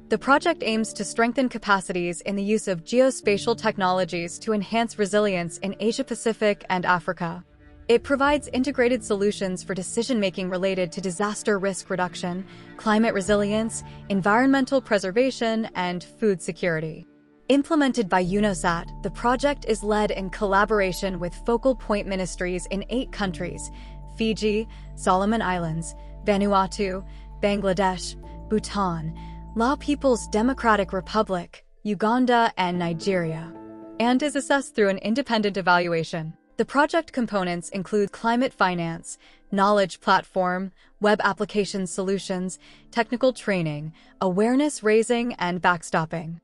The project aims to strengthen capacities in the use of geospatial technologies to enhance resilience in Asia-Pacific and Africa. It provides integrated solutions for decision-making related to disaster risk reduction, climate resilience, environmental preservation, and food security. Implemented by UNOSAT, the project is led in collaboration with focal point ministries in 8 countries: Fiji, Solomon Islands, Vanuatu, Bangladesh, Bhutan, Lao People's Democratic Republic, Uganda, and Nigeria, and is assessed through an independent evaluation. The project components include climate finance, knowledge platform, web application solutions, technical training, awareness raising, and backstopping.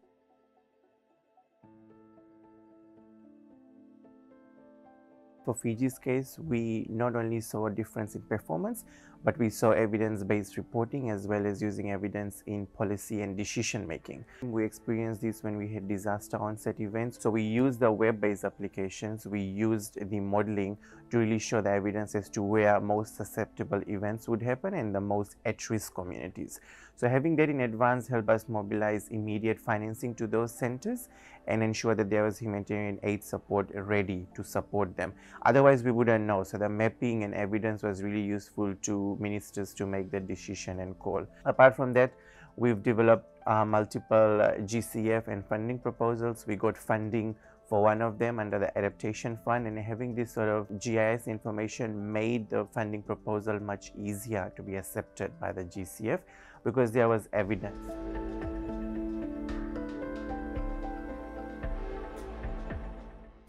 For Fiji's case, we not only saw a difference in performance, but we saw evidence-based reporting as well as using evidence in policy and decision making. We experienced this when we had disaster onset events. So we used the web-based applications, we used the modeling to really show the evidence as to where most susceptible events would happen and the most at-risk communities. So having that in advance helped us mobilize immediate financing to those centers and ensure that there was humanitarian aid support ready to support them. Otherwise, we wouldn't know. So the mapping and evidence was really useful to ministers to make the decision and call. Apart from that, we've developed multiple GCF and funding proposals. We got funding for one of them under the adaptation fund, and having this sort of GIS information made the funding proposal much easier to be accepted by the GCF because there was evidence.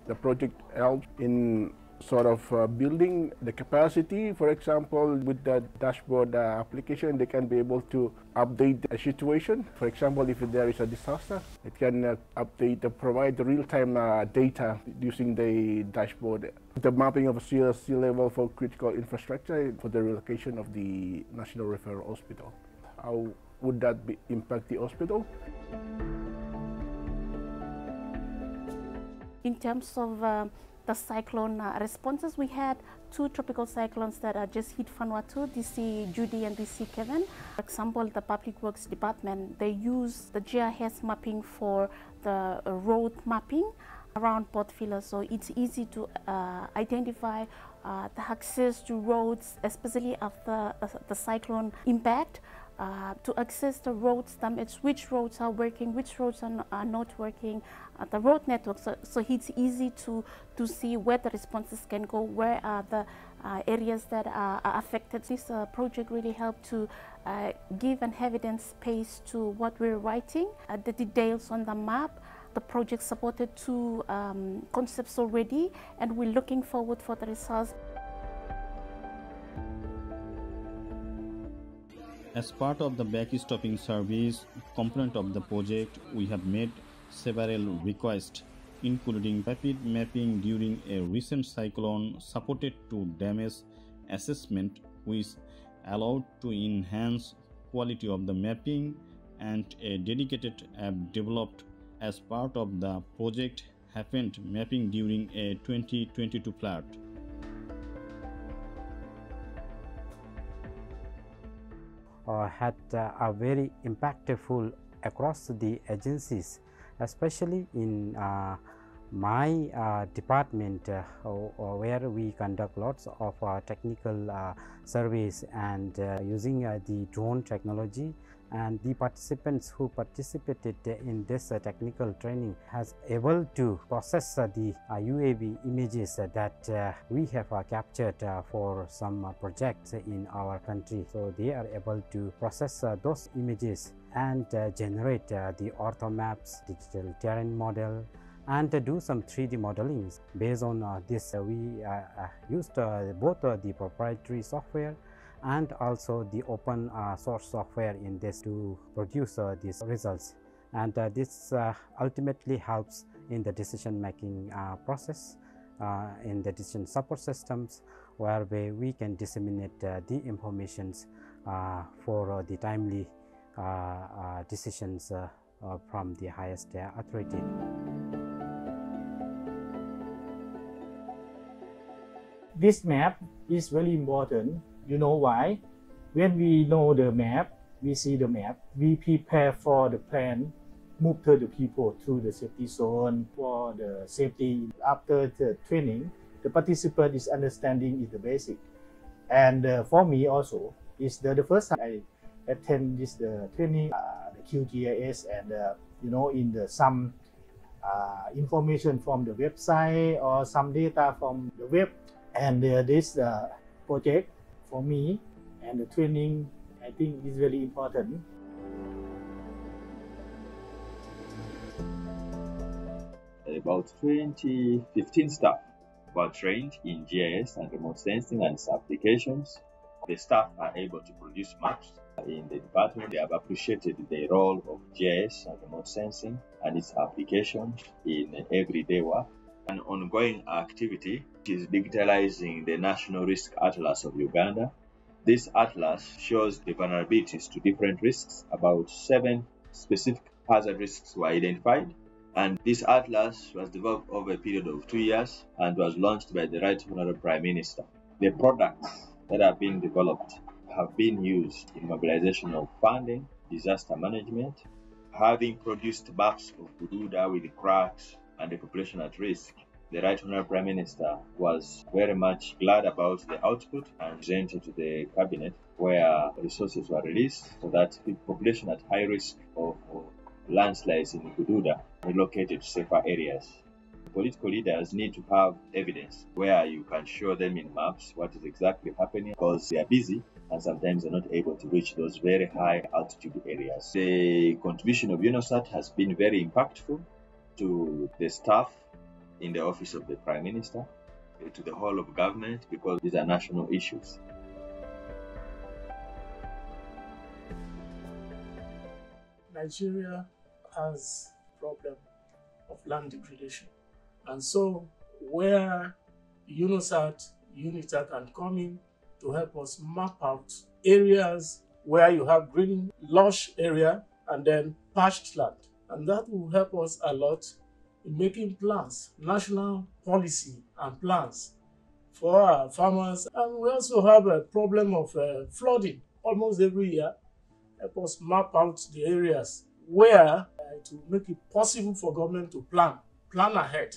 The project helped in sort of building the capacity. For example, with the dashboard application, they can be able to update the situation. For example, if there is a disaster, it can update, provide real-time data using the dashboard. The mapping of sea level for critical infrastructure for the relocation of the National Referral Hospital. How would that impact the hospital? In terms of the cyclone responses, we had 2 tropical cyclones that just hit Vanuatu, DC Judy and DC Kevin. For example, the Public Works Department, they use the GIS mapping for the road mapping around Port Vila, so it's easy to identify the access to roads, especially after the cyclone impact. To access the roads damage, which roads are working, which roads are not working, the road network. So it's easy to see where the responses can go, where are the areas that are affected. This project really helped to give an evidence base to what we're writing, the details on the map. The project supported 2 concepts already, and we're looking forward for the results. As part of the backstopping service component of the project, we have made several requests, including rapid mapping during a recent cyclone, supported to damage assessment, which allowed to enhance quality of the mapping, and a dedicated app developed as part of the project happened mapping during a 2022 flood. Had a very impactful across the agencies, especially in my department where we conduct lots of technical surveys and using the drone technology, and the participants who participated in this technical training has able to process the UAV images that we have captured for some projects in our country. So they are able to process those images and generate the ortho maps, digital terrain model, and do some 3D modeling. Based on this, we used both the proprietary software and also the open source software in this to produce these results, and this ultimately helps in the decision making process in the decision support systems, whereby we can disseminate the informations for the timely decisions from the highest authority. This map is very important. You know why? When we know the map, we see the map, we prepare for the plan, move to the people through the safety zone for the safety. After the training, the participant is understanding is the basic. And for me also, it's the first time I attend this training, the QGIS, and in the some information from the website or some data from the web. And this project for me and the training, I think is very important. About 2015 staff were trained in GIS and remote sensing and its applications. The staff are able to produce maps. In the department, they have appreciated the role of GIS and remote sensing and its applications in everyday work. An ongoing activity is digitalizing the National Risk Atlas of Uganda. This atlas shows the vulnerabilities to different risks. About 7 specific hazard risks were identified. And this atlas was developed over a period of 2 years and was launched by the Right Honorable Prime Minister. The products that have been developed have been used in mobilization of funding, disaster management, having produced maps of Bududa with cracks and the population at risk. The Right Honorable Prime Minister was very much glad about the output and presented to the cabinet, where resources were released so that the population at high risk of landslides in Bududa relocated to safer areas. Political leaders need to have evidence where you can show them in maps what is exactly happening, because they are busy and sometimes they're not able to reach those very high altitude areas. The contribution of UNOSAT has been very impactful to the staff in the office of the Prime Minister, to the whole of government, because these are national issues. Nigeria has a problem of land degradation. And so where UNOSAT, UNITA can come in to help us map out areas where you have green, lush area and then parched land. And that will help us a lot in making plans, national policy and plans for our farmers. And we also have a problem of flooding almost every year. Help us map out the areas where to make it possible for government to plan ahead.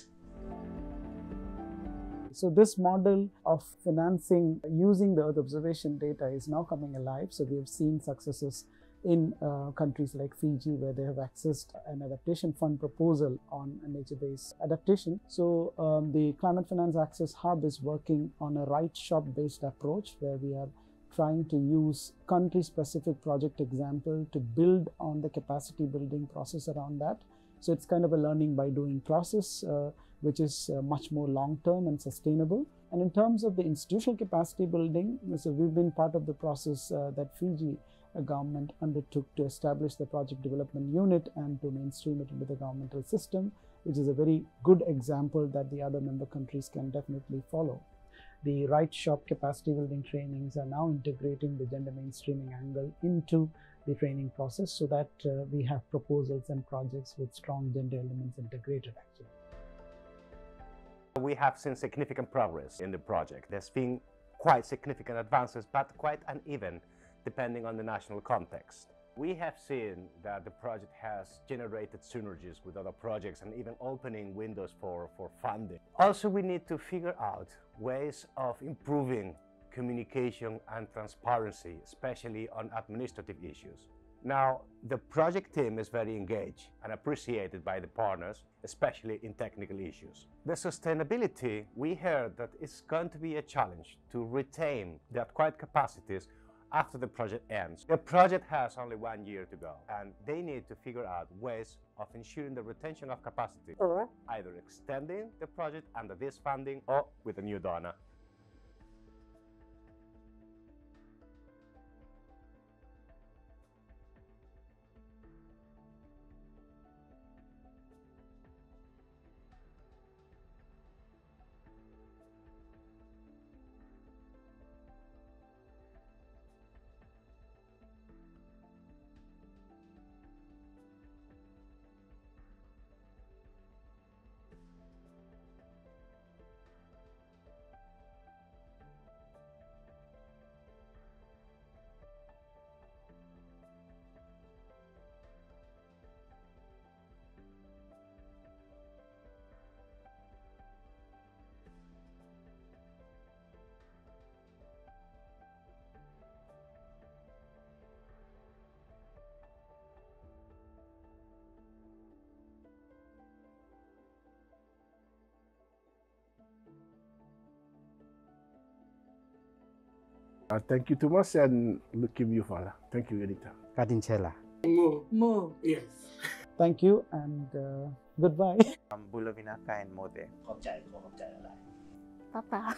So this model of financing using the Earth observation data is now coming alive. So we have seen successes in countries like Fiji, where they have accessed an adaptation fund proposal on a nature-based adaptation. So the Climate Finance Access Hub is working on a right shop based approach, where we are trying to use country-specific project example to build on the capacity building process around that. So it's kind of a learning by doing process, which is much more long-term and sustainable. And in terms of the institutional capacity building, so we've been part of the process that Fiji government undertook to establish the project development unit and to mainstream it into the governmental system, which is a very good example that the other member countries can definitely follow. The right shop capacity building trainings are now integrating the gender mainstreaming angle into the training process, so that we have proposals and projects with strong gender elements integrated actually. We have seen significant progress in the project. There's been quite significant advances, but quite uneven depending on the national context. We have seen that the project has generated synergies with other projects and even opening windows for funding. Also, we need to figure out ways of improving communication and transparency, especially on administrative issues. Now, the project team is very engaged and appreciated by the partners, especially in technical issues. The sustainability, we heard that it's going to be a challenge to retain the acquired capacities after the project ends. The project has only 1 year to go, and they need to figure out ways of ensuring the retention of capacity, or either extending the project under this funding or with a new donor. Thank you, Thomas, and Lukim Yufala. Thank you, Edita. Kadin Chela. More, yes. Thank you and goodbye. Bulavinaka and Mode. Khom chai, khom chai. Tata.